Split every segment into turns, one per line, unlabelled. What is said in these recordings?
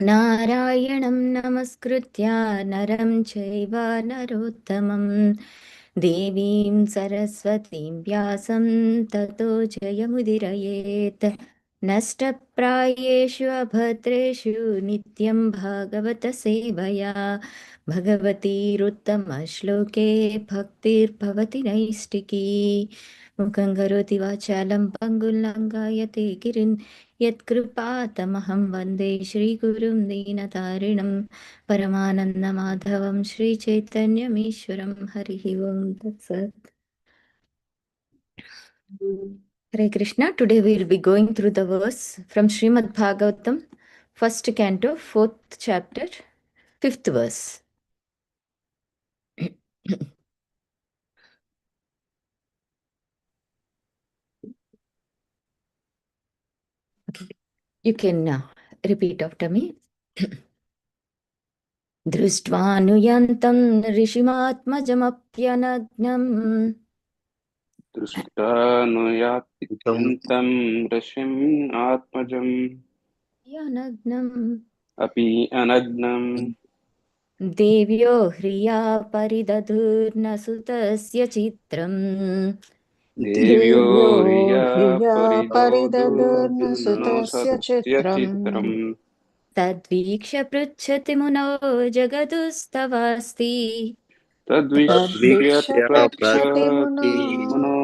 नारायणं नमस्कृत्य नरं चैव नरोत्तमं देवीं सरस्वतीं व्यासं ततो जयमुदीरयेत्। नष्टप्रायेषु अभद्रेषु नित्यं भागवत सेवया भगवतीरुत्तमश्लोके भक्तिर्भवति नैष्टिकी। मुखं करोति वाचालं पङ्गुं लङ्घयते गिरिं यत्कृपातमहं वन्दे श्रीगुरुं दीनतारिणं परमानन्दमाधवं श्रीचैतन्यमीश्वरं। हरिः ओं तत्सत्। Hare Krishna. Today we will be going through the verse from Srimad Bhagavatam, first canto, fourth chapter, fifth verse. You can repeat after me. दृष्ट्वानुयन्तं ऋषिमात्मजमप्यनग्नम्
दृष्टानुयात्यन्तं ऋषिम् आत्मजम्
यनग्नम्
अपि अनग्नम्
देव्यो ह्रिया परिदधुर्न सुतस्य चित्रम्
देव्यो ह्रिया
परिददुर्न
परिदोदुर्नो
सुतस्य
सत्यचित्रम्
तद्वीक्ष्य पृच्छति मुनौ जगदुस्तवास्ति
तद्वीक्ष्य
पृच्छति मुनो
मनो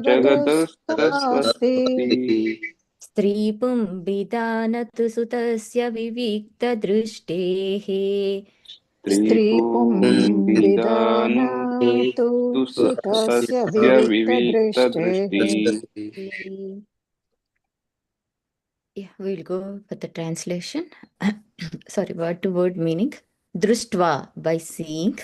जगदुस्तवास्ति
जगदस्तस्ति
स्त्रीपुंविदानतु सुतस्य विविक्तदृष्टेः
स्त्रीपुंविदानातु
स्त्रीपुंविदानतु
सुतस्य
तस्य
विविक्तदृष्टेः।
विविक्तदृष्टिः
Yeah, we'll go for the translation. Sorry, word to word meaning. Društva, by seeing.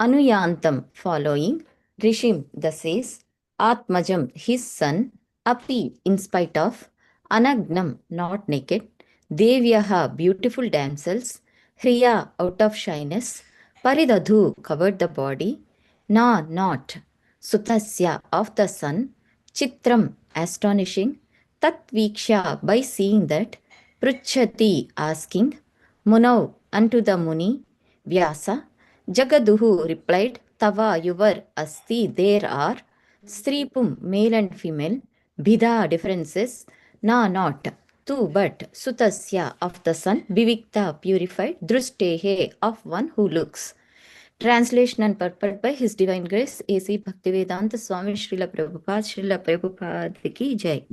Anuyantam, following. Rishim, the says. Atmajam, his son. Api, in spite of. Anagnam, not naked. Devyaha, beautiful damsels. Hriya, out of shyness. Paridadhu, covered the body. Na, not. Sutasya, of the son. Chitram, astonishing. Tatviksha, by seeing that. Pruchati, asking. Munau, unto the Muni. Vyasa, Jagaduhu replied, Tava, your, asti, there are. Stripum, male and female. Bhida, differences. Na, not. Tu, but. Sutasya, of the son. Vivikta, purified. Drustehe, of one who looks. Translation and purport by His Divine Grace, A.C. Bhaktivedanta Swami Srila Prabhupada ki Jai.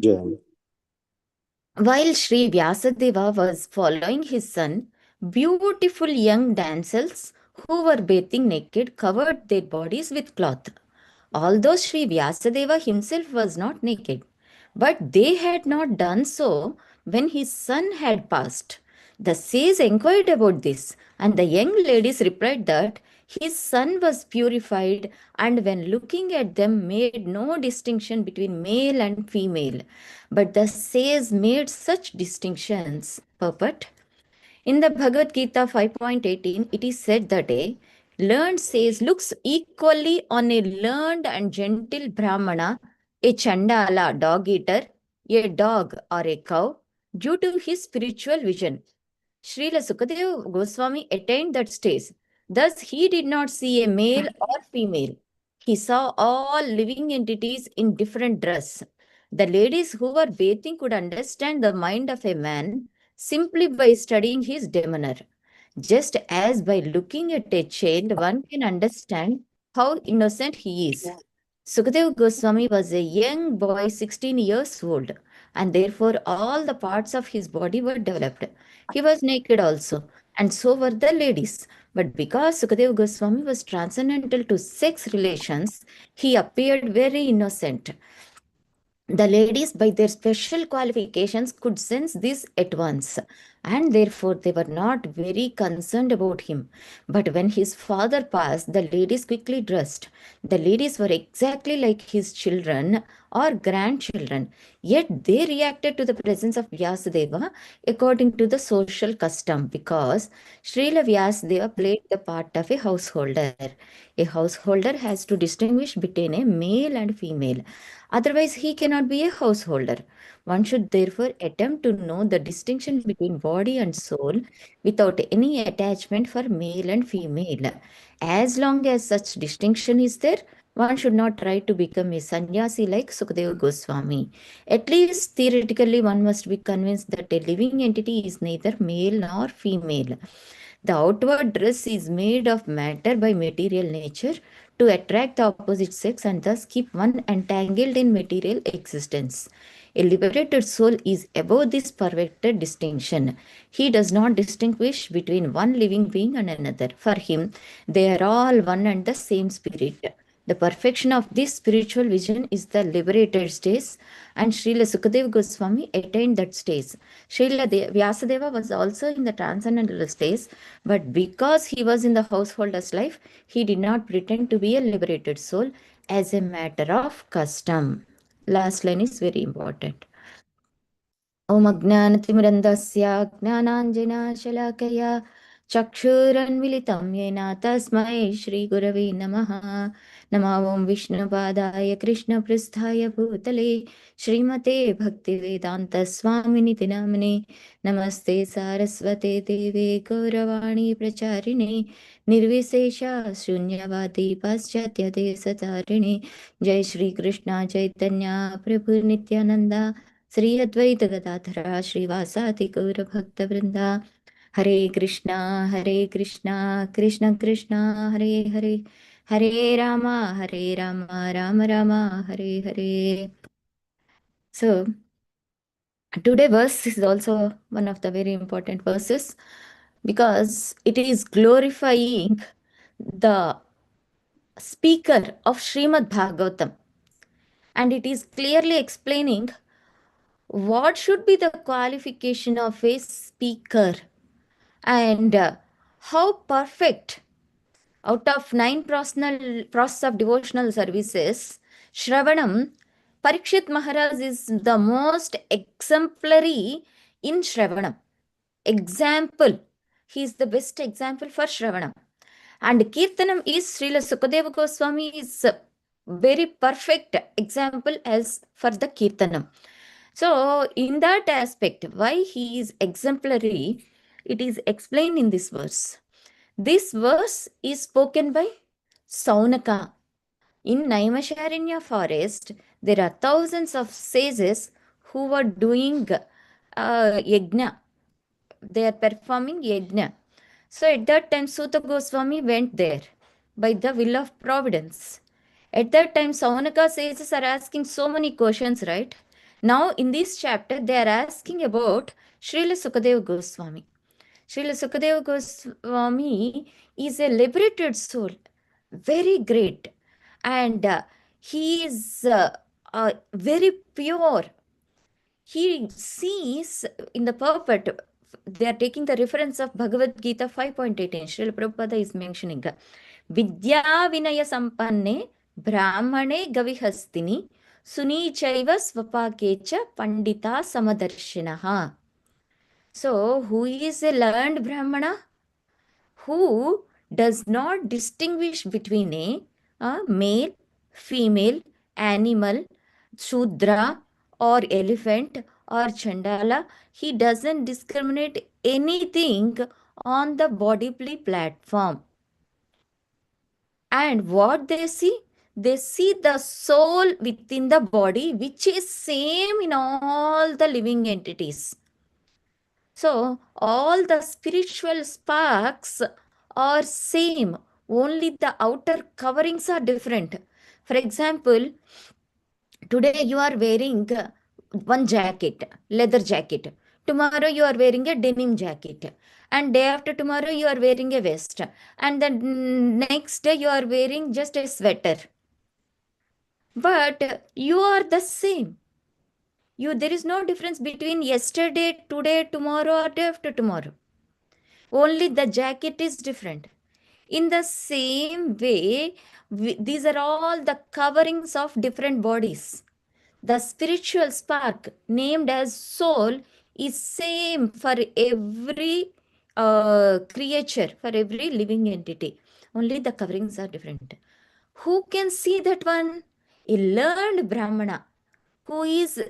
While Sri Vyasadeva was following his son, beautiful young damsels who were bathing naked covered their bodies with cloth. Although Sri Vyasadeva himself was not naked, but they had not done so when his son had passed. The sage inquired about this, and the young ladies replied that his son was purified and when looking at them made no distinction between male and female. But the sage made such distinctions. Purport. In the Bhagavad Gita 5.18, it is said that a learned sage looks equally on a learned and gentle Brahmana, a Chandala, dog eater, a dog or a cow, due to his spiritual vision. Srila Sukadeva Goswami attained that stage. Thus, he did not see a male or female. He saw all living entities in different dress. The ladies who were bathing could understand the mind of a man simply by studying his demeanor. Just as by looking at a child, one can understand how innocent he is. Sukadeva Goswami was a young boy, 16 years old, and therefore all the parts of his body were developed. He was naked also, and so were the ladies. But because Sukadeva Goswami was transcendental to sex relations, he appeared very innocent. The ladies, by their special qualifications, could sense this at once, and therefore they were not very concerned about him. But when his father passed, the ladies quickly dressed. The ladies were exactly like his children or grandchildren. Yet they reacted to the presence of Vyasadeva according to the social custom, because Srila Vyasadeva played the part of a householder. A householder has to distinguish between a male and female. Otherwise, he cannot be a householder. One should therefore attempt to know the distinction between body and soul without any attachment for male and female. As long as such distinction is there, one should not try to become a sannyasi like Sukadeva Goswami. At least theoretically, one must be convinced that a living entity is neither male nor female. The outward dress is made of matter by material nature to attract the opposite sex and thus keep one entangled in material existence. A liberated soul is above this perfected distinction. He does not distinguish between one living being and another. For him, they are all one and the same spirit. The perfection of this spiritual vision is the liberated stage, and Srila Sukadeva Goswami attained that stage. Srila Vyasadeva was also in the transcendental stage, but because he was in the householder's life, he did not pretend to be a liberated soul as a matter of custom. Last line is very important. ॐ अज्ञानतिमिरन्दस्य ज्ञानाञ्जनाशलाकया चक्षुरन्मिलितं येन तस्मै श्रीगुरवे नमः। नमो ॐ विष्णुपादाय कृष्णपृष्ठाय भूतले श्रीमते भक्तिवेदान्तस्वामिनिति नाम्ने। नमस्ते सारस्वते देवे गौरवाणी प्रचारिणे निर्विशेष शून्यवादी पाश्चात्यदेशतारिणे। जय श्रीकृष्ण चैतन्य प्रभु नित्यानन्दा श्री अद्वैत गदाधरा श्रीवासादि गौरभक्तवृंदा। हरे कृष्णा कृष्ण कृष्णा हरे हरे, हरे Ram Ram Ram Hare Hare. So today verse is also one of the very important verses because it is glorifying the speaker of Srimad Bhagavatam, and it is clearly explaining what should be the qualification of a speaker, and how perfect out of 9 process of devotional services, Shravanam, Parikshit Maharaj is the most exemplary in Shravanam. Example, he is the best example for Shravanam. And Kirtanam is Srila Sukadeva Goswami is a very perfect example as for the Kirtanam. So, in that aspect, why he is exemplary, it is explained in this verse. This verse is spoken by Saunaka. In Naimisharanya forest, there are thousands of sages who were doing yajna. They are performing yajna. So, at that time, Suta Goswami went there by the will of Providence. At that time, Saunaka sages are asking so many questions, right? Now, in this chapter, they are asking about Srila Sukadeva Goswami. Srila Sukadeva Goswami is a liberated soul, very great, and he is very pure. He sees in the purport, they are taking the reference of Bhagavad Gita 5.18. Srila Prabhupada is mentioning Vidya Vinaya Sampanne Brahmane Gavihastini Sunichaiva Swapakecha Pandita Samadarshinaha. So, who is a learned Brahmana? Who does not distinguish between a male, female, animal, Shudra, or elephant, or Chandala. He doesn't discriminate anything on the bodily platform. And what they see? They see the soul within the body, which is same in all the living entities. So, all the spiritual sparks are same, only the outer coverings are different. For example, today you are wearing one jacket, leather jacket. Tomorrow you are wearing a denim jacket. And day after tomorrow you are wearing a vest. And then next day you are wearing just a sweater. But you are the same. There is no difference between yesterday, today, tomorrow, or day after tomorrow. Only the jacket is different. In the same way, these are all the coverings of different bodies. The spiritual spark named as soul is same for every creature, for every living entity. Only the coverings are different. Who can see that one? A learned Brahmana who is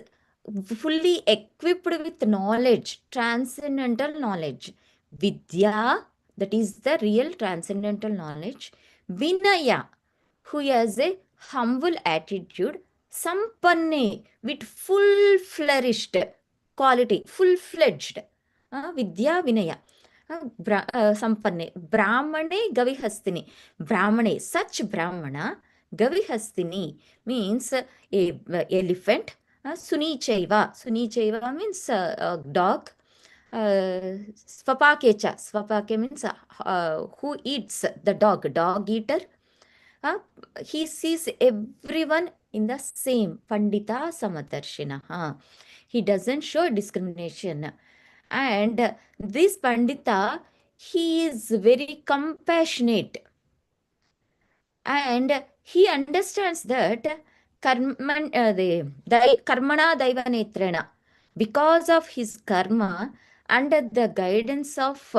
fully equipped with knowledge, transcendental knowledge. Vidya, that is the real transcendental knowledge. Vinaya, who has a humble attitude. Sampanne, with full flourished quality, full fledged. Vidya Vinaya. Sampanne. Brahmane Gavihastini. Brahmane, such Brahmana, Gavihastini means a elephant. Sunichaiva. Sunichaiva means dog. Svapakecha. Svapake means who eats the dog. Dog eater. Uh, he sees everyone in the same. Pandita Samadarshina. He doesn't show discrimination. And this Pandita, he is very compassionate. And he understands that karmana daiva netrena, because of his karma, under the guidance of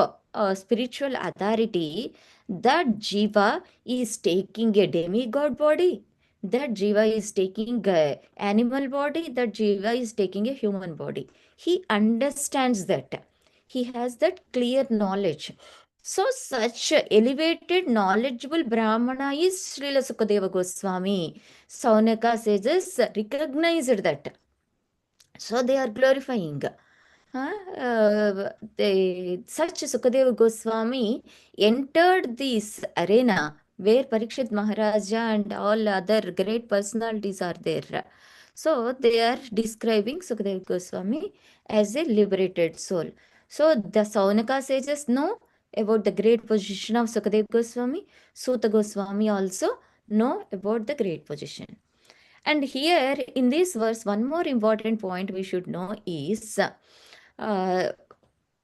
spiritual authority, that jiva is taking a demigod body, that jiva is taking a animal body, that jiva is taking a human body. He understands that. He has that clear knowledge. So, such elevated, knowledgeable Brahmana is Srila Sukadeva Goswami. Saunaka sages recognized that. So, they are glorifying. Such Sukadeva Goswami entered this arena where Parikshit Maharaja and all other great personalities are there. So, they are describing Sukadeva Goswami as a liberated soul. So, the Saunaka sages know about the great position of Sukadeva Goswami. Suta Goswami also know about the great position. And here in this verse, one more important point we should know is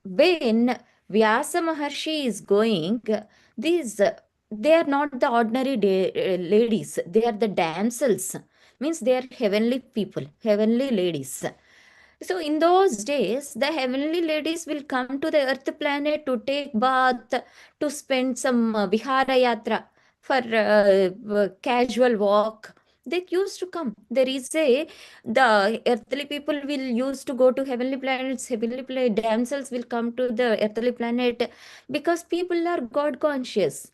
when Vyasa Maharshi is going, these they are not the ordinary ladies, they are the damsels, means they are heavenly people, heavenly ladies. So in those days, the heavenly ladies will come to the earth planet to take bath, to spend some Vihara Yatra for casual walk. They used to come. There is the earthly people will used to go to heavenly planets, damsels will come to the earthly planet because people are God conscious.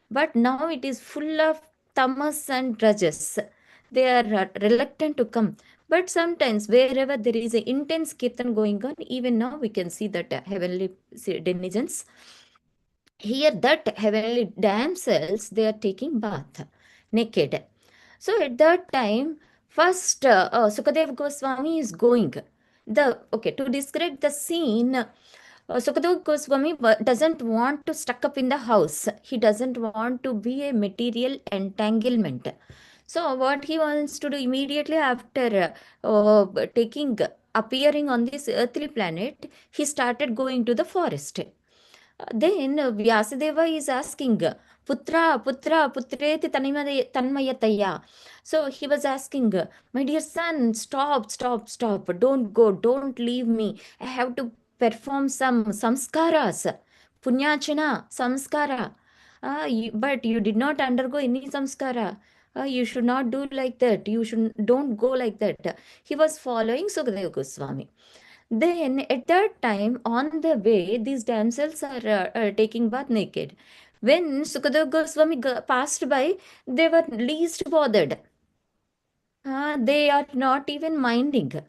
But now it is full of tamas and rajas. They are reluctant to come. But sometimes, wherever there is an intense kirtan going on, even now we can see that heavenly denizens. Here, that heavenly damsels, they are taking bath naked. So, at that time, first Sukadev Goswami is going. To describe the scene, Sukadeva Goswami doesn't want to stuck up in the house. He doesn't want to be a material entanglement. So what he wants to do immediately after appearing on this earthly planet, he started going to the forest. Then Vyasadeva is asking, Putra, Putra, Putreti Tanmayataya. So he was asking, my dear son, stop, stop, stop. Don't go, don't leave me. I have to perform some samskaras, punyachana, samskara. But you did not undergo any samskara. You should not do like that. Don't go like that. He was following Sukadeva Goswami. Then at that time, on the way, these damsels are taking bath naked. When Sukadeva Goswami passed by, they were least bothered. They are not even minding.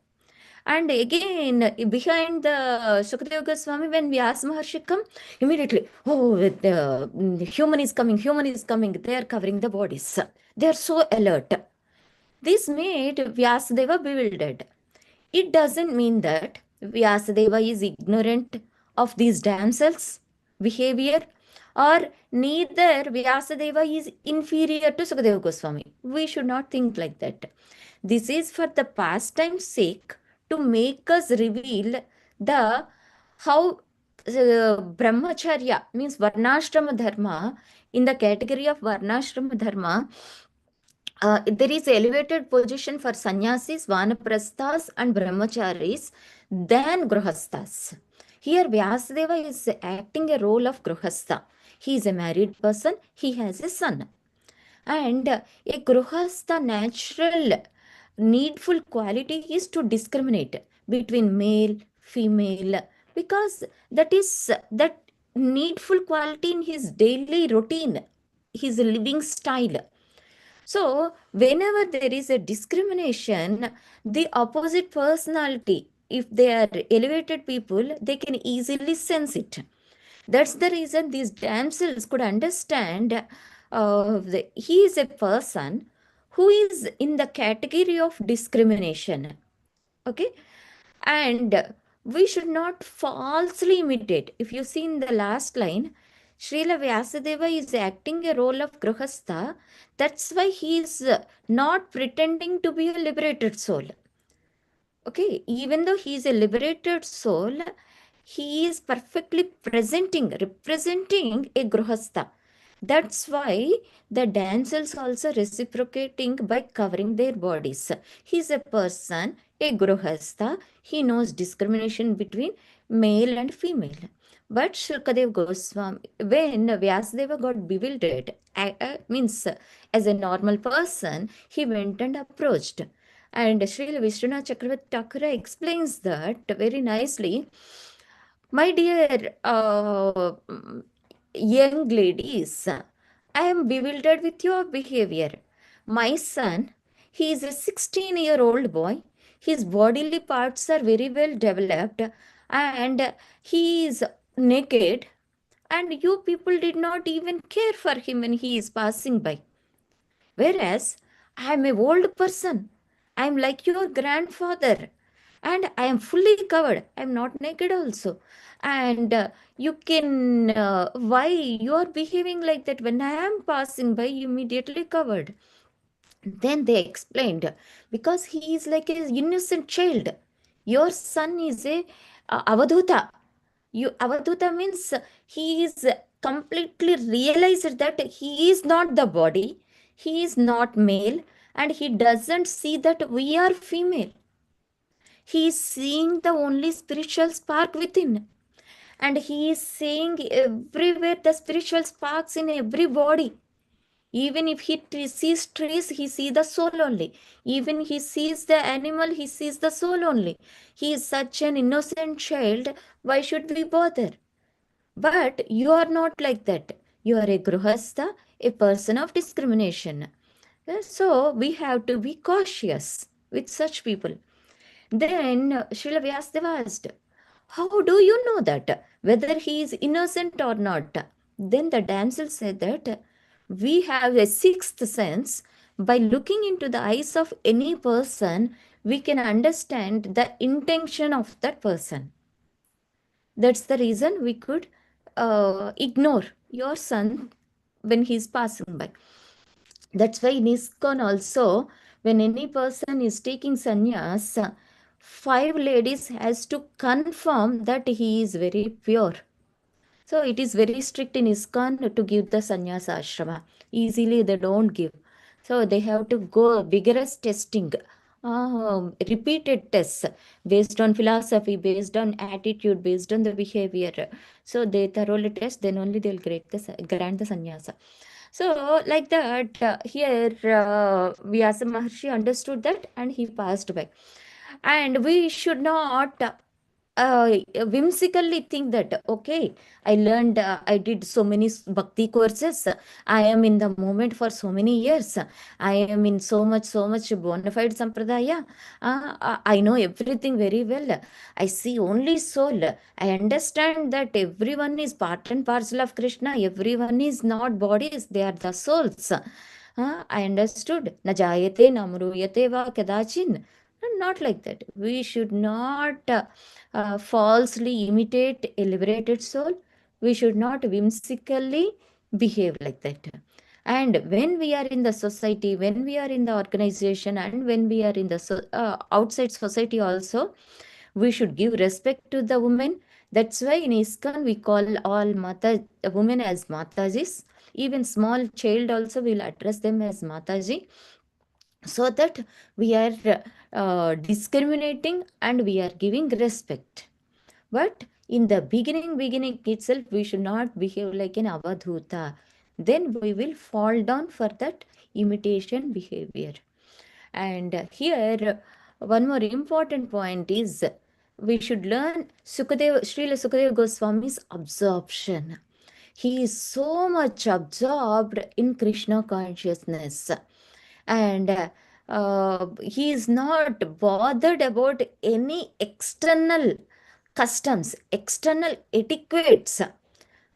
And again, behind the Sukadeva Goswami, when Vyas Maharshi come, immediately, the human is coming, they are covering the bodies. They are so alert. This made Vyasadeva bewildered. It doesn't mean that Vyasadeva is ignorant of these damsels' behavior, or neither Vyasadeva is inferior to Sukadeva Goswami. We should not think like that. This is for the pastime's sake, to make us reveal the how brahmacharya means varnashrama dharma. In the category of varnashrama dharma, there is elevated position for sannyasis, vanaprasthas, and brahmacharis than grihasthas. Here, Vyasadeva is acting a role of grihastha. He is a married person, he has a son. And a grihastha natural needful quality is to discriminate between male, female, because that needful quality in his daily routine, his living style. So, whenever there is a discrimination, the opposite personality, if they are elevated people, they can easily sense it. That's the reason these damsels could understand he is a person who is in the category of discrimination. Okay, and we should not falsely imitate. If you see in the last line, Srila Vyasadeva is acting a role of Grihastha. That's why he is not pretending to be a liberated soul. Okay, even though he is a liberated soul, he is perfectly representing a Grihastha. That's why the damsels also reciprocating by covering their bodies. He is a person, a Grihastha. He knows discrimination between male and female. But Shulkadev Goswami, when Vyasadeva got bewildered, means as a normal person, he went and approached. And Srila Vishwanath Chakravarti Thakura explains that very nicely. My dear young ladies, I am bewildered with your behavior. My son, he is a 16-year-old boy. His bodily parts are very well developed and he is naked, and you people did not even care for him when he is passing by. Whereas I am an old person. I am like your grandfather and I am fully covered. I am not naked also. And you can, why you are behaving like that? When I am passing by, you immediately covered. Then they explained, because he is like an innocent child. Your son is a avadhuta. Avadhuta means he is completely realized that he is not the body, he is not male, and he doesn't see that we are female. He is seeing the only spiritual spark within. And he is seeing everywhere the spiritual sparks in every body. Even if he sees trees, he sees the soul only. Even he sees the animal, he sees the soul only. He is such an innocent child. Why should we bother? But you are not like that. You are a grihastha, a person of discrimination. So we have to be cautious with such people. Then Srila Vyasadeva asked, how do you know that? Whether he is innocent or not? Then the damsel said that we have a sixth sense. By looking into the eyes of any person, we can understand the intention of that person. That's the reason we could ignore your son when he's passing by. That's why in ISKCON also, when any person is taking sannyas, 5 ladies has to confirm that he is very pure. So it is very strict in ISKCON to give the sannyas ashrama. Easily they don't give. So they have to go vigorous testing, repeated tests based on philosophy, based on attitude, based on the behavior. So they thoroughly test, then only they'll grant the sannyasa. So like that, here Vyasa Maharshi understood that and he passed by. And we should not whimsically think that, okay, I learned, I did so many bhakti courses, I am in the moment for so many years, I am in so much bona fide sampradaya, I know everything very well, I see only soul, I understand that everyone is part and parcel of Krishna, everyone is not bodies, they are the souls. I understood. Na jayate na mruyate va kadachin. Not like that. We should not falsely imitate a liberated soul. We should not whimsically behave like that. And when we are in the society, when we are in the organization, and when we are in the outside society also, we should give respect to the women. That's why in ISKCON we call all women as Matajis. Even small child also will address them as Mataji. so that we are discriminating and we are giving respect. But in the beginning itself, we should not behave like an avadhuta. Then we will fall down for that imitation behavior. And here, one more important point is we should learn Srila Sukadeva Goswami's absorption. He is so much absorbed in Krishna consciousness, and he is not bothered about any external customs, external etiquettes.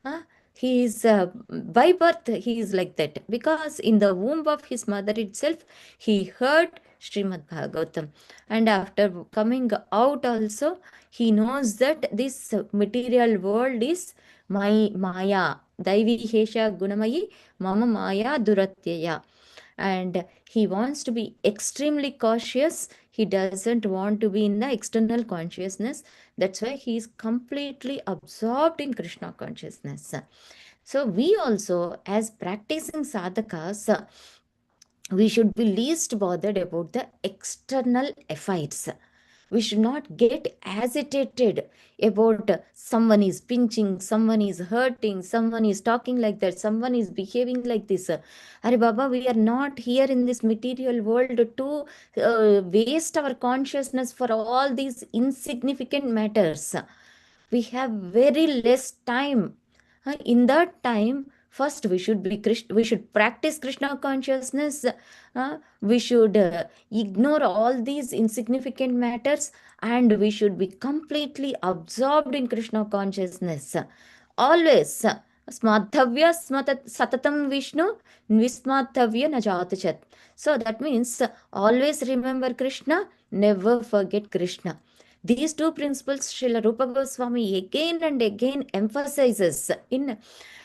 Huh? He is by birth, he is like that because in the womb of his mother itself, he heard Srimad Bhagavatam, and after coming out also, he knows that this material world is my Maya, Daivi Hesha Gunamayi, Mama Maya Duratyaya, and he wants to be extremely cautious. He doesn't want to be in the external consciousness. That's why he is completely absorbed in Krishna consciousness. So we also, as practicing sadhakas, we should be least bothered about the external effects. We should not get agitated about someone is pinching, someone is hurting, someone is talking like that, someone is behaving like this. Are Baba, we are not here in this material world to waste our consciousness for all these insignificant matters. We have very less time. In that time, first we should be we should practice Krishna consciousness. We should ignore all these insignificant matters, and we should be completely absorbed in Krishna consciousness. Always. Smadhavya satatam Vishnu, Vismadhavya najatachat. So that means always remember Krishna, never forget Krishna. These two principles Srila Rupa Goswami again and again emphasizes in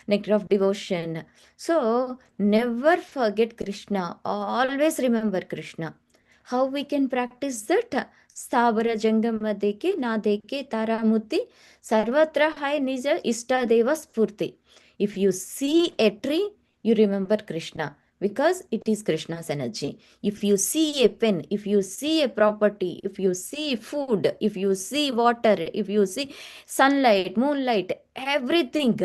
Nectar of Devotion. So never forget Krishna, always remember Krishna. How we can practice that? Stabara Jangama Deke, Na Deke, Taramuti, Sarvatra Hai Nija Ista Deva Spurti. If you see a tree, you remember Krishna because it is Krishna's energy. If you see a pen, if you see a property, if you see food, if you see water, if you see sunlight, moonlight, everything,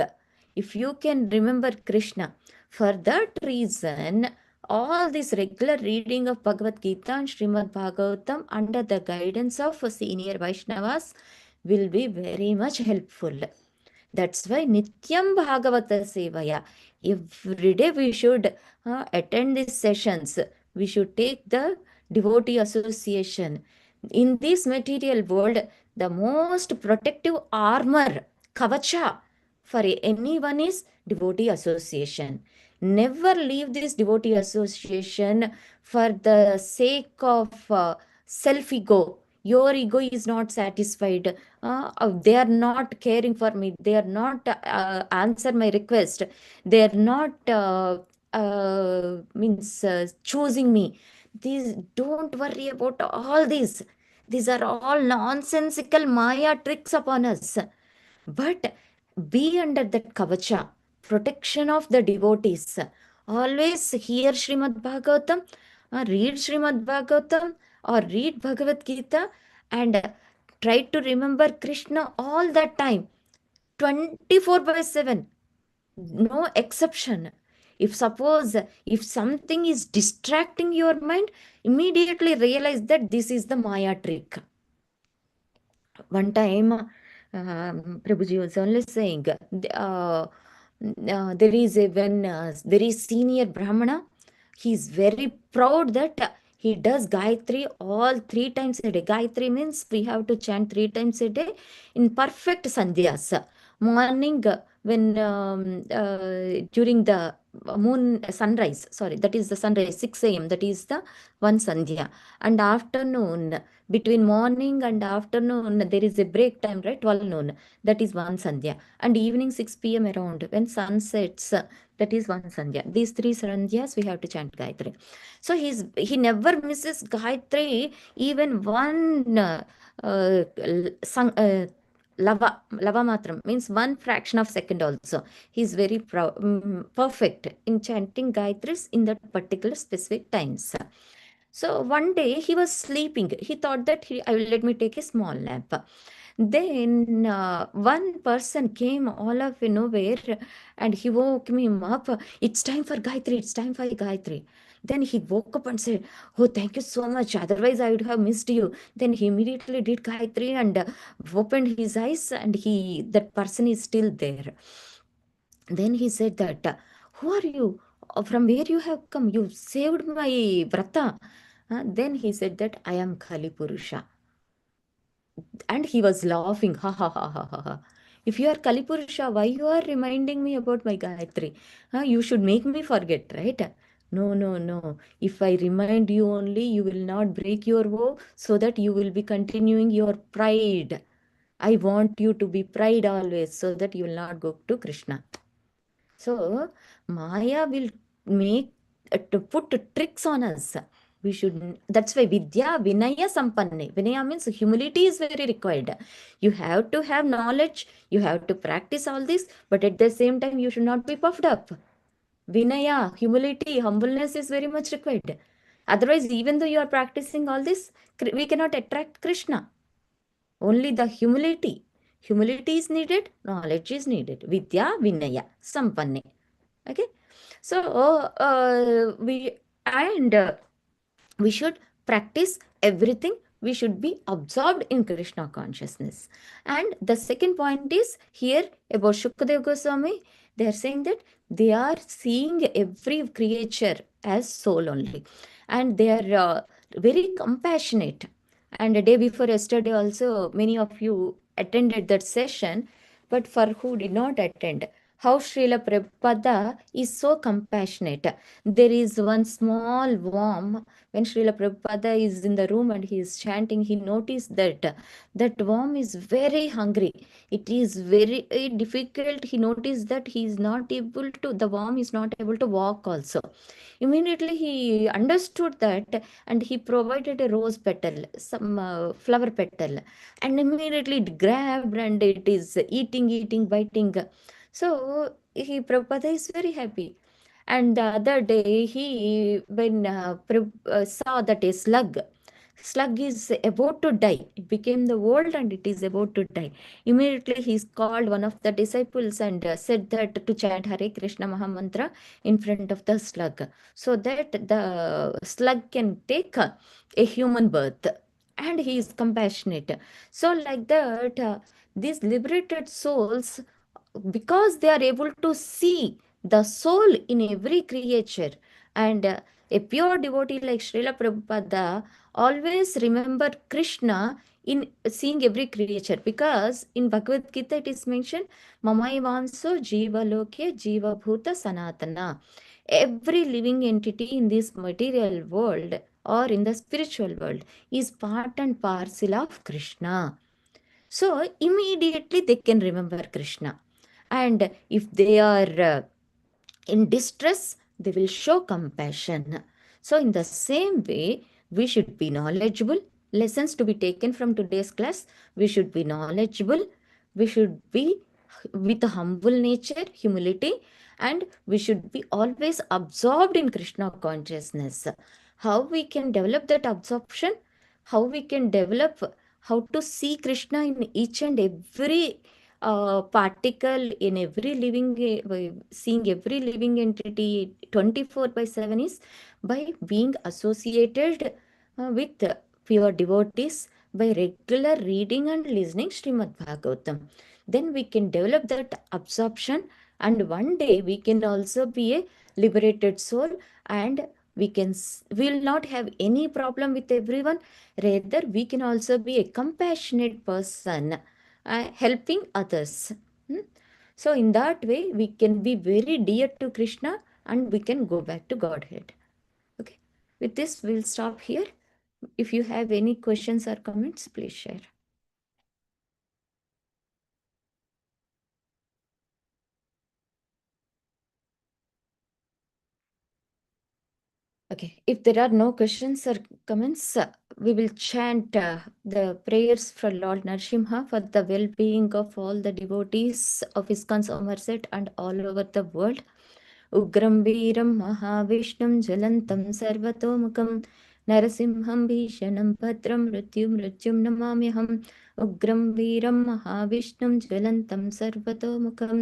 if you can remember Krishna, for that reason, all this regular reading of Bhagavad Gita and Srimad Bhagavatam under the guidance of senior Vaishnavas will be very much helpful. That's why Nityam Bhagavata Sevaya. Every day we should attend these sessions. We should take the devotee association. In this material world, the most protective armor, kavacha, for anyone is devotee association. Never leave this devotee association for the sake of self ego. Your ego is not satisfied. They are not caring for me. They are not answer my request. They are not means choosing me. These, don't worry about all these. These are all nonsensical Maya tricks upon us. But be under that kavacha, protection of the devotees. Always hear Srimad Bhagavatam, read Srimad Bhagavatam, or read Bhagavad Gita, and try to remember Krishna all that time, 24 by 7, no exception. If suppose if something is distracting your mind, immediately realize that this is the Maya trick. One time, Prabhuji was only saying, there is a when there is senior Brahmana, he is very proud that he does Gayatri all 3 times a day. Gayatri means we have to chant 3 times a day in perfect sandhyas. Morning, when during the moon sunrise, sorry, that is the sunrise, 6 a.m., that is the one sandhya. And afternoon, between morning and afternoon, there is a break time, right? 12 noon, that is one sandhya. And evening 6 p.m. around, when sun sets, that is one sandhya. These 3 sandhyas we have to chant Gayatri. So he never misses Gayatri, even one lava matram, means one fraction of second also. He is very perfect in chanting Gayatris in that particular specific times. So one day he was sleeping. He thought that let me take a small nap. Then one person came all of nowhere and he woke me up. It's time for Gayatri. It's time for Gayatri. Then he woke up and said, "Oh, thank you so much. Otherwise, I would have missed you." Then he immediately did Gayatri and opened his eyes, and that person is still there. Then he said that, "Who are you? From where you have come? You saved my vrata." Then he said that, "I am Kali Purusha." And he was laughing, ha ha ha ha ha ha. If you are Kali Purusha, why you are reminding me about my Gayatri? You should make me forget, right? No, no, no. If I remind you only, you will not break your vow, so that you will be continuing your pride. I want you to be pride always, so that you will not go to Krishna. So Maya will make to put tricks on us. We should. That's why Vidya Vinaya Sampanne. Vinaya means humility is very required. You have to have knowledge. You have to practice all this, but at the same time, you should not be puffed up. Vinaya, humility, humbleness is very much required. Otherwise, even though you are practicing all this, we cannot attract Krishna. Only the humility. Humility is needed, knowledge is needed. Vidya, Vinaya, Sampanne. Okay. So, we should practice everything. We should be absorbed in Krishna consciousness. And the second point is here about Shukadev Goswami. They are saying that they are seeing every creature as soul only, and they are very compassionate. And the day before yesterday, also, many of you attended that session, but for who did not attend, how Srila Prabhupada is so compassionate. There is one small worm. When Srila Prabhupada is in the room and he is chanting, he noticed that that worm is very hungry. It is very difficult. He noticed that he is not able to, the worm is not able to walk also. Immediately he understood that, and he provided a rose petal, some flower petal, and immediately it grabbed and it is eating, biting. So Prabhupada is very happy. And the other day, he when saw that a slug is about to die. It became the world and it is about to die. Immediately, he called one of the disciples and said that to chant Hare Krishna Mahamantra in front of the slug, so that the slug can take a human birth. And he is compassionate. So, like that, these liberated souls, because they are able to see the soul in every creature, and a pure devotee like Srila Prabhupada always remember Krishna in seeing every creature, because in Bhagavad Gita it is mentioned, Mamaivanso Jiva Loke Jiva Bhuta Sanatana. Every living entity in this material world or in the spiritual world is part and parcel of Krishna. So immediately they can remember Krishna. And if they are in distress, they will show compassion. So, in the same way, we should be knowledgeable. Lessons to be taken from today's class: we should be knowledgeable, we should be with a humble nature, humility, and we should be always absorbed in Krishna consciousness. How we can develop that absorption? How we can develop how to see Krishna in each and every particle, in every living, seeing every living entity 24 by 7 is by being associated with pure devotees, by regular reading and listening Srimad Bhagavatam. Then we can develop that absorption, and one day we can also be a liberated soul, and we will not have any problem with everyone. Rather, we can also be a compassionate person, helping others. Hmm? So, in that way, we can be very dear to Krishna and we can go back to Godhead. Okay. With this, we'll stop here. If you have any questions or comments, please share. Okay. If there are no questions or comments, we will chant the prayers for Lord Narasimha for the well-being of all the devotees of ISKCON Somerset and all over the world. उग्रं वीरं महाविष्णुं ज्वलन्तं सर्वतोमुखं नरसिंहं भीषणं भद्रं मृत्युं नमाम्यहम् उग्रं वीरं महाविष्णुं ज्वलन्तं सर्वतोमुखं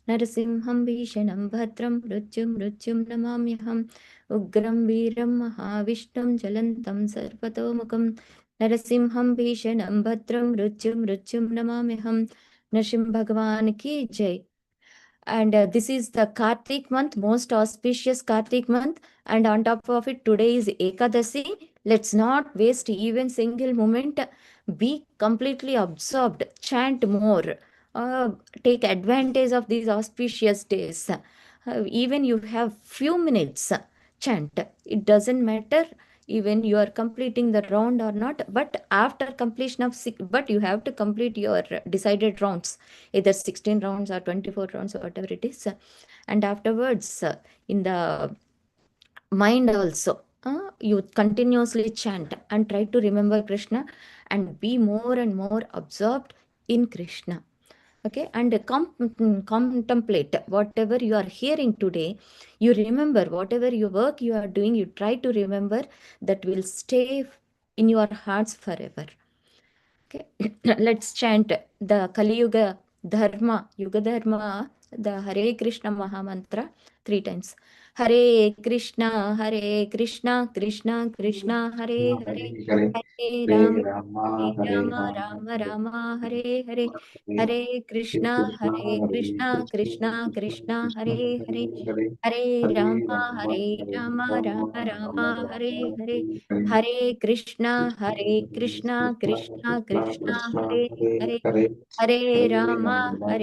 नरसिंहं भीषणं भद्रं मृत्युं नमाम्यहम् उग्रं वीरं महाविष्णुं ज्वलन्तं सर्वतोमुखं नरसिंहं भीषणं भद्रं मृत्युं नमाम्यहम् नरसिंह भगवान की जय. And this is the Kartik month, most auspicious Kartik month, and on top of it today is Ekadasi. Let's not waste even single moment. Be completely absorbed, chant more, uh, take advantage of these auspicious days. Even you have few minutes, chant. It doesn't matter even you are completing the round or not, but after completion of but you have to complete your decided rounds, either 16 rounds or 24 rounds or whatever it is, and afterwards in the mind also, you continuously chant and try to remember Krishna and be more and more absorbed in Krishna. Okay, and contemplate whatever you are hearing today. You remember whatever your work you are doing, you try to remember, that will stay in your hearts forever. Okay, let's chant the Kali Yuga Dharma, Yuga Dharma, the Hare Krishna Maha Mantra 3 times. Hare Krishna, Krishna Krishna, Hare Hare, Hare Rama, Rama Rama, Hare Hare, Hare Krishna, Krishna Krishna, Hare Hare, Hare Rama, Rama Rama, Hare Hare, Hare Krishna, Krishna Krishna, Hare Hare, Hare Rama, Rama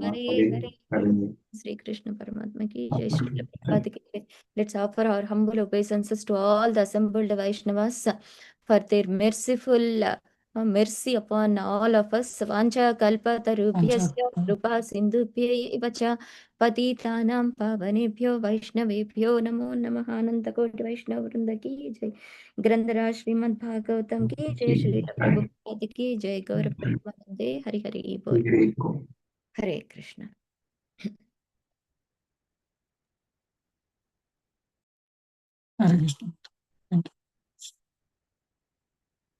Hare Hare. Sri Krishna Paramatma ki jai, Srila Prabhupada ki jai. Let's offer our humble obeisances to all the assembled Vaishnavas for their merciful mercy upon all of us. Vancha kalpa tarubhyasya krupa sindhubhya cha patitanam pavanebhyo vaishnavebhyo namo namaha. Ananta koti Vaishnava vrinda ki jai. Grandhara Srimad Bhagavatam ki jai. Srila Prabhupada ki jai. Gaur Premanande Hari Hari Bol. Hare Krishna.
Hare Krishna.